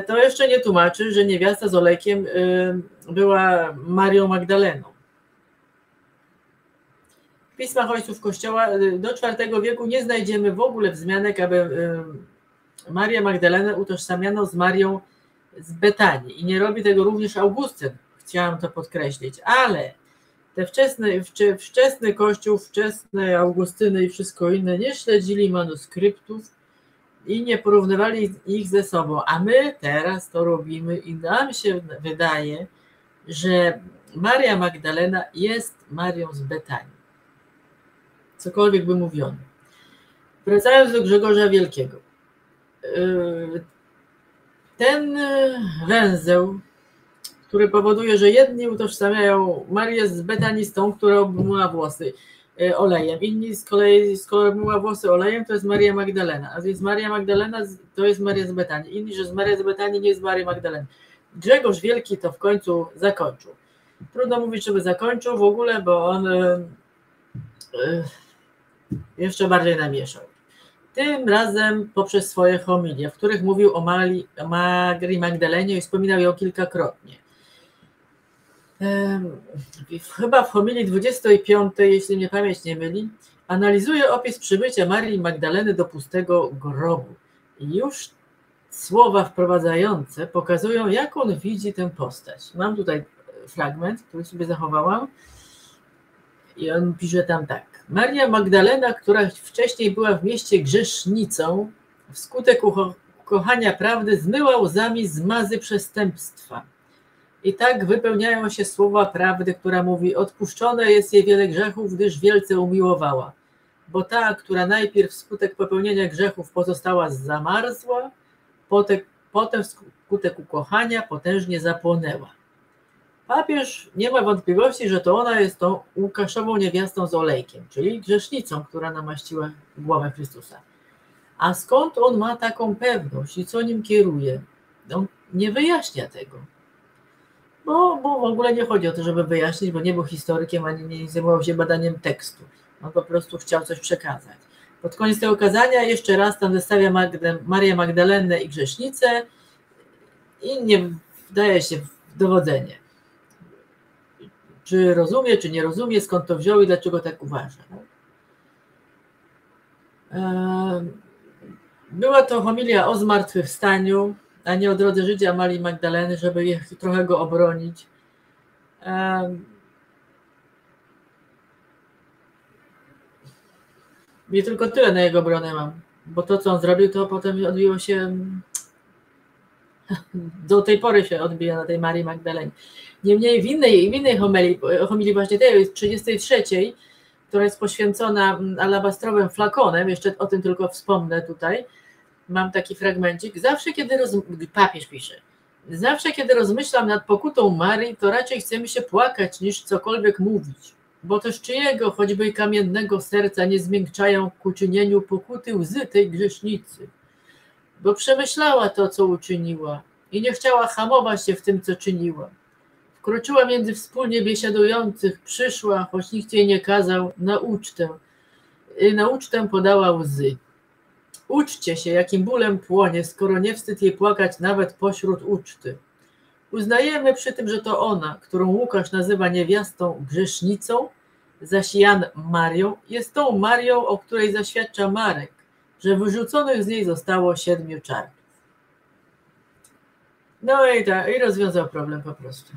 to jeszcze nie tłumaczy, że niewiasta z olejkiem była Marią Magdaleną. W pismach ojców Kościoła do IV wieku nie znajdziemy w ogóle wzmianek, aby Marię Magdalenę utożsamiano z Marią z Betanii. I nie robi tego również Augustyn. Chciałam to podkreślić, ale Te wczesny Kościół, wczesne Augustyny i wszystko inne nie śledzili manuskryptów i nie porównywali ich ze sobą, a my teraz to robimy i nam się wydaje, że Maria Magdalena jest Marią z Betanii. Cokolwiek by mówiono. Wracając do Grzegorza Wielkiego. Ten węzeł, który powoduje, że jedni utożsamiają Marię z Betanii z tą, która obmyła włosy olejem. Inni z kolei, skoro obmyła włosy olejem, to jest Maria Magdalena. A więc Maria Magdalena to jest Maria z Betanii. Inni, że z Maria z Betanii nie jest Maria Magdalena. Grzegorz Wielki to w końcu zakończył. Trudno mówić, żeby zakończył w ogóle, bo on jeszcze bardziej namieszał. Tym razem poprzez swoje homilie, w których mówił o Marii Magdalenie i wspominał ją kilkakrotnie. Chyba w homilii 25, jeśli mnie pamięć nie myli, analizuje opis przybycia Marii Magdaleny do pustego grobu. I już słowa wprowadzające pokazują, jak on widzi tę postać. Mam tutaj fragment, który sobie zachowałam i on pisze tam tak. Maria Magdalena, która wcześniej była w mieście grzesznicą, wskutek ukochania prawdy zmyła łzami zmazy przestępstwa. I tak wypełniają się słowa prawdy, która mówi: odpuszczone jest jej wiele grzechów, gdyż wielce umiłowała. Bo ta, która najpierw wskutek popełnienia grzechów pozostała zamarzła, potem wskutek ukochania potężnie zapłonęła. Papież nie ma wątpliwości, że to ona jest tą Łukaszową niewiastą z olejkiem, czyli grzesznicą, która namaściła głowę Chrystusa. A skąd on ma taką pewność i co nim kieruje? On nie wyjaśnia tego. Bo w ogóle nie chodzi o to, żeby wyjaśnić, bo nie był historykiem, ani nie zajmował się badaniem tekstu. On po prostu chciał coś przekazać. Pod koniec tego kazania jeszcze raz tam zestawia Marię Magdalenę i grzesznicę i nie wdaje się w dowodzenie. Czy rozumie, czy nie rozumie, skąd to wziął i dlaczego tak uważa. Była to homilia o zmartwychwstaniu, a nie o drodze życia Marii Magdaleny, żeby trochę go obronić. I tylko tyle na jego obronę mam, bo to, co on zrobił, to potem odbiło się, do tej pory się odbija na tej Marii Magdalenie. Niemniej w innej homilii właśnie tej 33, która jest poświęcona alabastrowym flakonem, jeszcze o tym tylko wspomnę tutaj, mam taki fragmencik. Papież pisze, zawsze kiedy rozmyślam nad pokutą Marii, to raczej chce mi się płakać niż cokolwiek mówić, bo też czyjego, choćby i kamiennego serca nie zmiękczają ku czynieniu pokuty łzy tej grzesznicy, bo przemyślała to, co uczyniła i nie chciała hamować się w tym, co czyniła. Wkroczyła między wspólnie biesiadujących, przyszła, choć nikt jej nie kazał, na ucztę podała łzy. Uczcie się, jakim bólem płonie, skoro nie wstyd jej płakać nawet pośród uczty. Uznajemy przy tym, że to ona, którą Łukasz nazywa niewiastą grzesznicą, zaś Jan Marią, jest tą Marią, o której zaświadcza Marek, że wyrzuconych z niej zostało 7 czarów. No i rozwiązał problem po prostu.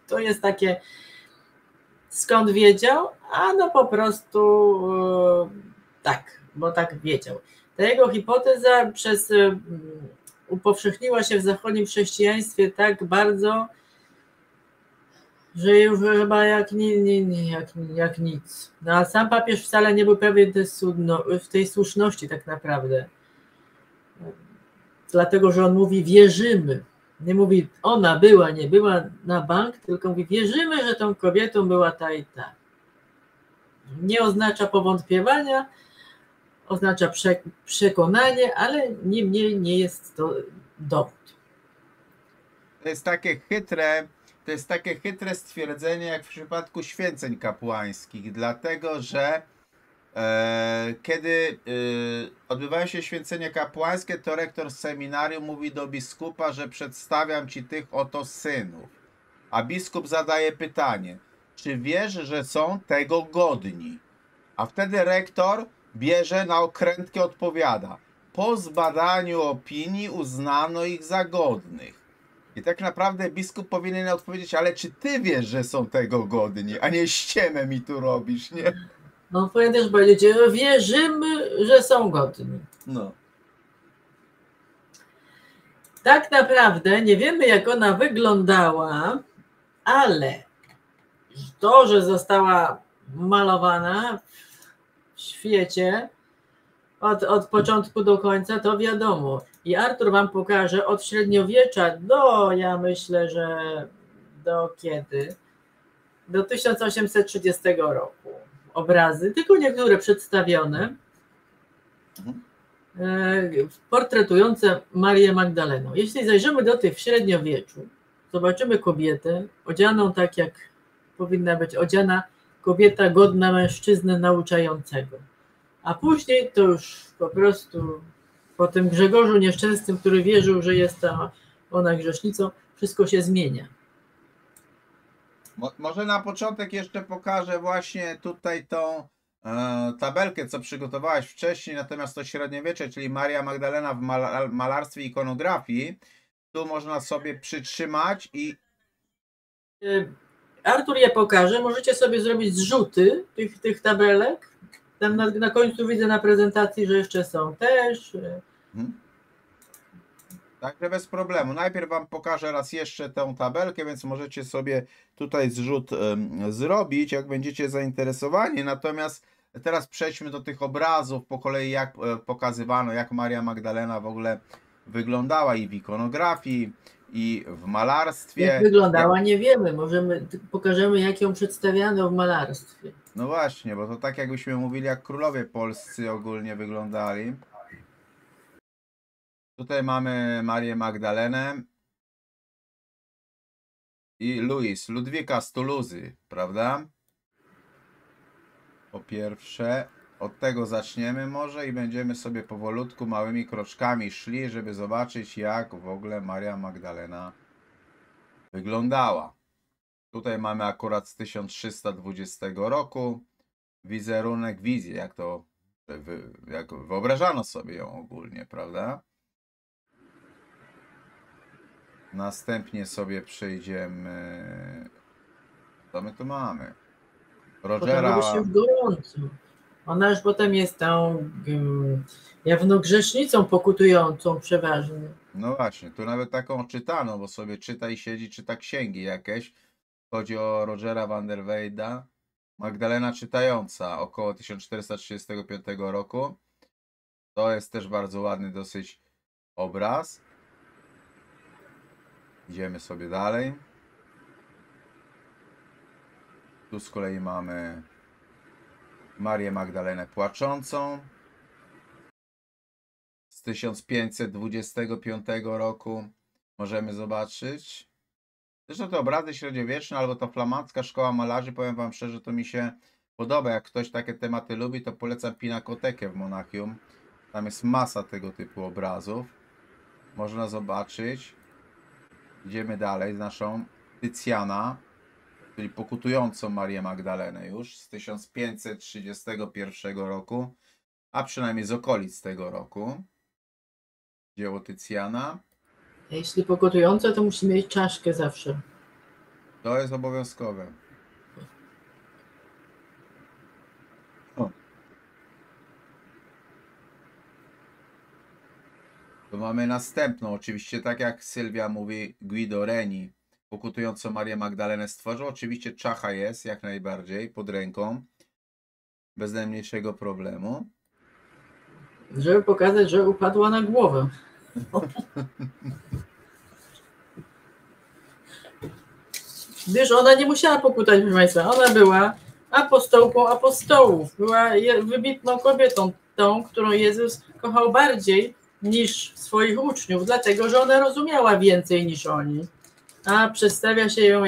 To jest takie, skąd wiedział? A no po prostu tak, bo tak wiedział. Ta jego hipoteza upowszechniła się w zachodnim chrześcijaństwie tak bardzo, że już chyba jak nic. No a sam papież wcale nie był pewien tej słuszności tak naprawdę. Dlatego, że on mówi wierzymy. Nie mówi ona była, nie była na bank, tylko mówi wierzymy, że tą kobietą była ta i ta. Nie oznacza powątpiewania, oznacza przekonanie, ale niemniej nie jest to dowód. To jest takie chytre stwierdzenie jak w przypadku święceń kapłańskich, dlatego że kiedy odbywają się święcenia kapłańskie, to rektor seminarium mówi do biskupa, że przedstawiam ci tych oto synów. A biskup zadaje pytanie, czy wiesz, że są tego godni? A wtedy rektor bierze na okrętkę, odpowiada: po zbadaniu opinii uznano ich za godnych. I tak naprawdę biskup powinien odpowiedzieć, ale czy ty wiesz, że są tego godni, a nie ściemę mi tu robisz, nie? On powinien też powiedzieć, wierzymy, że są godni. No. Tak naprawdę nie wiemy, jak ona wyglądała, ale to, że została malowana w świecie od początku do końca, to wiadomo. I Artur wam pokaże od średniowiecza do, ja myślę, że do kiedy? Do 1830 roku. Obrazy, tylko niektóre przedstawione, portretujące Marię Magdalenę. Jeśli zajrzymy do tych w średniowieczu, zobaczymy kobietę odzianą tak, jak powinna być odziana kobieta godna mężczyzny nauczającego. A później to już po prostu po tym Grzegorzu nieszczęsnym, który wierzył, że jest ona grzesznicą, wszystko się zmienia. Może na początek jeszcze pokażę właśnie tutaj tą tabelkę, co przygotowałeś wcześniej, natomiast to średniowiecze, czyli Maria Magdalena w malarstwie i ikonografii. Tu można sobie przytrzymać i... Artur je pokaże, możecie sobie zrobić zrzuty tych tabelek. Tam na końcu widzę na prezentacji, że jeszcze są też. Także bez problemu. Najpierw wam pokażę raz jeszcze tę tabelkę, więc możecie sobie tutaj zrzut zrobić, jak będziecie zainteresowani. Natomiast teraz przejdźmy do tych obrazów po kolei, jak pokazywano, jak Maria Magdalena w ogóle wyglądała i w ikonografii, i w malarstwie. Jak wyglądała, nie wiemy. Pokażemy, jak ją przedstawiano w malarstwie. No właśnie, bo to tak jakbyśmy mówili, jak królowie polscy ogólnie wyglądali. Tutaj mamy Marię Magdalenę i Ludwika z Tuluzy, prawda? Po pierwsze, od tego zaczniemy może i będziemy sobie powolutku, małymi kroczkami szli, żeby zobaczyć, jak w ogóle Maria Magdalena wyglądała. Tutaj mamy akurat z 1320 roku wizerunek, wizję, jak wyobrażano sobie ją ogólnie, prawda? Następnie sobie przejdziemy. Co my tu mamy? Rogera. Potem się w gorąco. Ona już potem jest tą jawnogrzesznicą pokutującą przeważnie. No właśnie, tu nawet taką czytaną, bo sobie czyta i siedzi, czyta księgi jakieś. Chodzi o Rogera van der Weyda. Magdalena czytająca, około 1435 roku. To jest też bardzo ładny dosyć obraz. Idziemy sobie dalej. Tu z kolei mamy Marię Magdalenę płaczącą z 1525 roku. Możemy zobaczyć. Zresztą te obrazy średniowieczne albo to flamandzka szkoła malarzy, powiem wam szczerze, to mi się podoba. Jak ktoś takie tematy lubi, to polecam Pinakotekę w Monachium. Tam jest masa tego typu obrazów. Można zobaczyć. Idziemy dalej z naszą Tycjana, czyli pokutującą Marię Magdalenę już z 1531 roku, a przynajmniej z okolic tego roku. Dzieło Tycjana. Jeśli pokutujące, to musi mieć czaszkę zawsze. To jest obowiązkowe. Tu mamy następną, oczywiście tak jak Sylwia mówi, Guido Reni, pokutującą Marię Magdalenę stworzył. Oczywiście czacha jest jak najbardziej pod ręką, bez najmniejszego problemu. Żeby pokazać, że upadła na głowę. Gdyż ona nie musiała pokutać, proszę Państwa. Ona była apostołką apostołów. Była wybitną kobietą, tą, którą Jezus kochał bardziej niż swoich uczniów, dlatego, że ona rozumiała więcej niż oni. A przedstawia się ją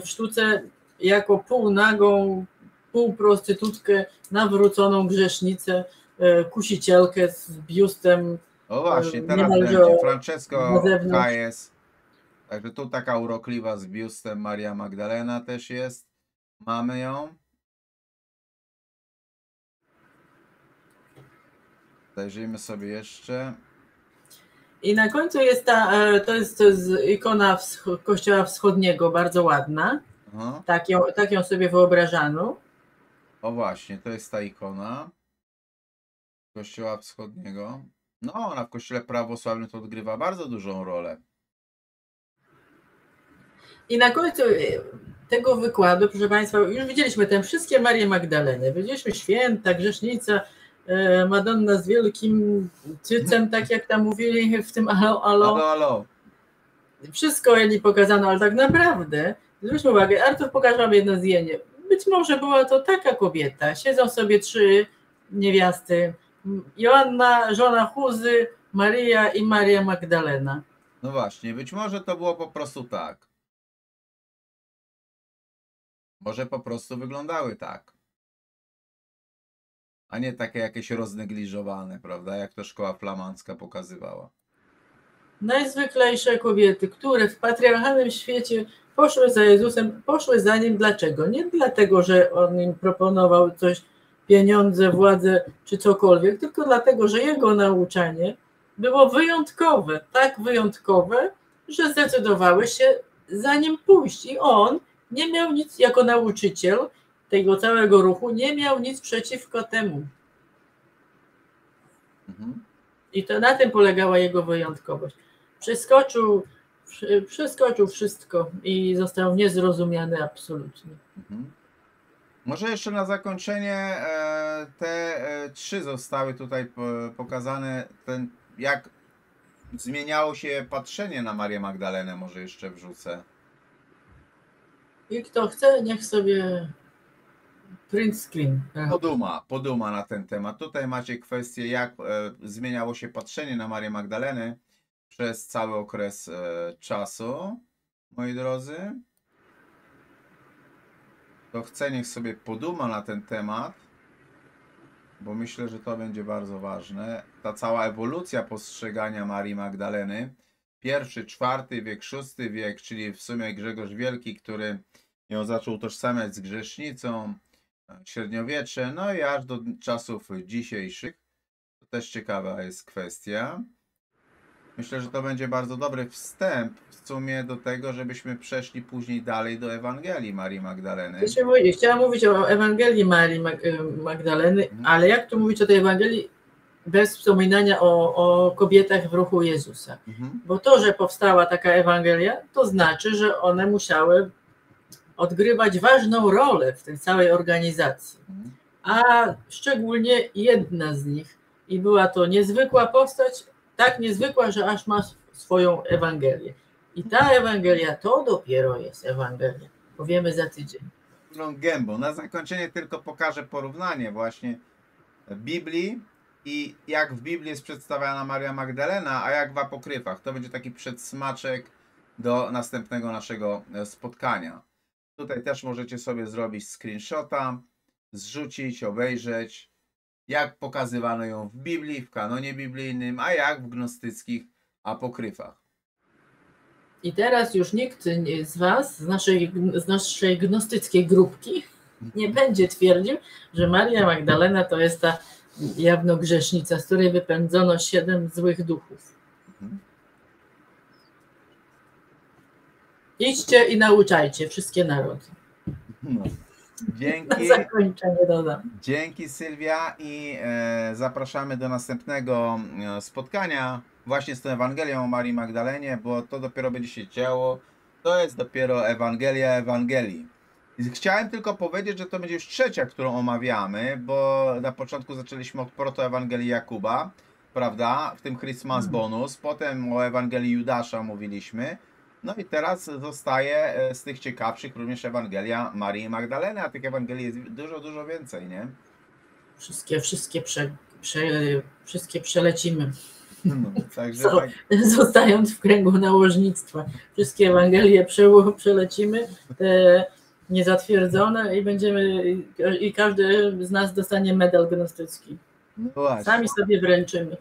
w sztuce jako półnagą, półprostytutkę, nawróconą grzesznicę, kusicielkę z biustem. O właśnie, teraz będzie Francesco Hayes. Także tu taka urokliwa z biustem Maria Magdalena też jest. Mamy ją. Zajrzyjmy sobie jeszcze. I na końcu jest to jest ikona kościoła wschodniego, bardzo ładna. Aha. Tak ją sobie wyobrażano. O właśnie, to jest ta ikona Kościoła Wschodniego. No, ona w Kościele Prawosławnym to odgrywa bardzo dużą rolę. I na końcu tego wykładu, proszę Państwa, już widzieliśmy tam wszystkie Marie Magdaleny. Widzieliśmy święta, grzesznica, Madonna z wielkim cycem, tak jak tam mówili w tym Alo, Alo. Alo, alo. Wszystko jej pokazano, ale tak naprawdę, zwróćmy uwagę, Artur pokaże Wam jedno zdjęcie. Być może była to taka kobieta. Siedzą sobie 3 niewiasty. Joanna, żona Chuzy, Maria i Maria Magdalena. No właśnie, być może to było po prostu tak. Może po prostu wyglądały tak. A nie takie jakieś roznegliżowane, prawda? Jak to szkoła flamandzka pokazywała. Najzwyklejsze kobiety, które w patriarchalnym świecie poszły za Jezusem, poszły za Nim. Dlaczego? Nie dlatego, że On im proponował coś, pieniądze, władzę czy cokolwiek, tylko dlatego, że Jego nauczanie było wyjątkowe, tak wyjątkowe, że zdecydowały się za Nim pójść. I On nie miał nic, jako nauczyciel tego całego ruchu, nie miał nic przeciwko temu. I to na tym polegała Jego wyjątkowość. Przeskoczył wszystko i został niezrozumiany absolutnie. Może jeszcze na zakończenie te 3 zostały tutaj pokazane, jak zmieniało się patrzenie na Marię Magdalenę, może jeszcze wrzucę. I kto chce, niech sobie print screen. Poduma na ten temat. Tutaj macie kwestię, jak zmieniało się patrzenie na Marię Magdalenę przez cały okres czasu, moi drodzy. Kto chce, niech sobie poduma na ten temat, bo myślę, że to będzie bardzo ważne. Ta cała ewolucja postrzegania Marii Magdaleny, I, IV wiek, VI wiek, czyli w sumie Grzegorz Wielki, który ją zaczął utożsamiać z grzesznicą, średniowiecze, no i aż do czasów dzisiejszych. To też ciekawa jest kwestia. Myślę, że to będzie bardzo dobry wstęp w sumie do tego, żebyśmy przeszli później dalej do Ewangelii Marii Magdaleny. Chciałam mówić o Ewangelii Marii Magdaleny, ale jak tu mówić o tej Ewangelii bez wspominania o kobietach w ruchu Jezusa? Bo to, że powstała taka Ewangelia, to znaczy, że one musiały odgrywać ważną rolę w tej całej organizacji. A szczególnie jedna z nich, i była to niezwykła postać, tak niezwykła, że aż ma swoją Ewangelię. I ta Ewangelia to dopiero jest Ewangelia. Powiemy za tydzień. Gębą. Na zakończenie tylko pokażę porównanie właśnie Biblii i jak w Biblii jest przedstawiana Maria Magdalena, a jak w apokryfach. To będzie taki przedsmaczek do następnego naszego spotkania. Tutaj też możecie sobie zrobić screenshota, zrzucić, obejrzeć, jak pokazywano ją w Biblii, w kanonie biblijnym, a jak w gnostyckich apokryfach. I teraz już nikt z Was, z naszej gnostyckiej grupki, nie będzie twierdził, że Maria Magdalena to jest ta jawnogrzesznica, z której wypędzono 7 złych duchów. Idźcie i nauczajcie wszystkie narody. No. Dzięki. Na zakończenie dodam. Dzięki, Sylwia, i zapraszamy do następnego spotkania właśnie z tą Ewangelią o Marii Magdalenie, bo to dopiero będzie się działo. To jest dopiero Ewangelia Ewangelii. I chciałem tylko powiedzieć, że to będzie już 3, którą omawiamy, bo na początku zaczęliśmy od protoewangelii Jakuba, prawda, w tym Christmas bonus, potem o Ewangelii Judasza mówiliśmy. No i teraz zostaje z tych ciekawszych również Ewangelia Marii Magdaleny, a tych Ewangelii jest dużo, dużo więcej, nie? Wszystkie przelecimy. No, także tak. Zostając w kręgu nałożnictwa. Wszystkie Ewangelie przelecimy, te niezatwierdzone i każdy z nas dostanie medal gnostycki. No sami sobie wręczymy.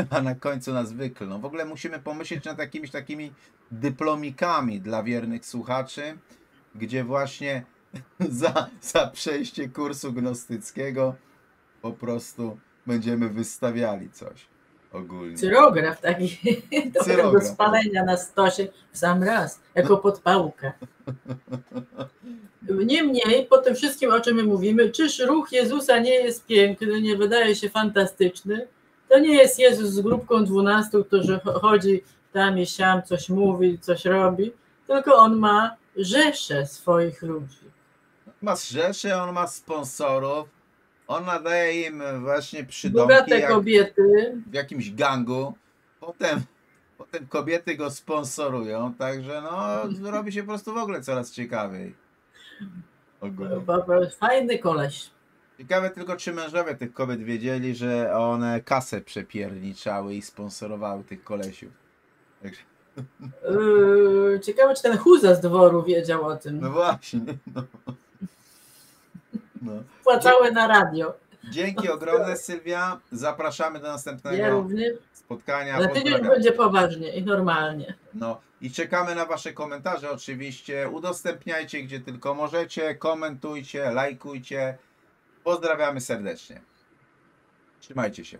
A na końcu nas wyklną. W ogóle musimy pomyśleć nad jakimiś takimi dyplomikami dla wiernych słuchaczy, gdzie właśnie za przejście kursu gnostyckiego po prostu będziemy wystawiali coś. ogólnie. Cyrograf taki do Cyrograf. spalenia na stosie w sam raz, jako podpałka. Niemniej, po tym wszystkim, o czym my mówimy, czyż ruch Jezusa nie jest piękny, nie wydaje się fantastyczny? To nie jest Jezus z grupką 12, którzy chodzi tam i siam, coś mówi, coś robi, tylko On ma rzeszę swoich ludzi. Ma rzeszy, on ma sponsorów, on nadaje im właśnie przydomki Bogate jak kobiety, w jakimś gangu. Potem kobiety go sponsorują, także no robi się po prostu w ogóle coraz ciekawiej. Ogólnie. fajny koleś. Ciekawe tylko, czy mężowie tych kobiet wiedzieli, że one kasę przepierniczały i sponsorowały tych kolesiów. Także, Ciekawe, czy ten Huza z dworu wiedział o tym. no właśnie. No. Płacały na radio. Dzięki ogromne, Sylwia. Zapraszamy do Ja następnego również. spotkania. Za tydzień Pozdrawiam. będzie poważnie i normalnie. No i czekamy na wasze komentarze oczywiście. Udostępniajcie gdzie tylko możecie, komentujcie, lajkujcie. Pozdrawiamy serdecznie. Trzymajcie się.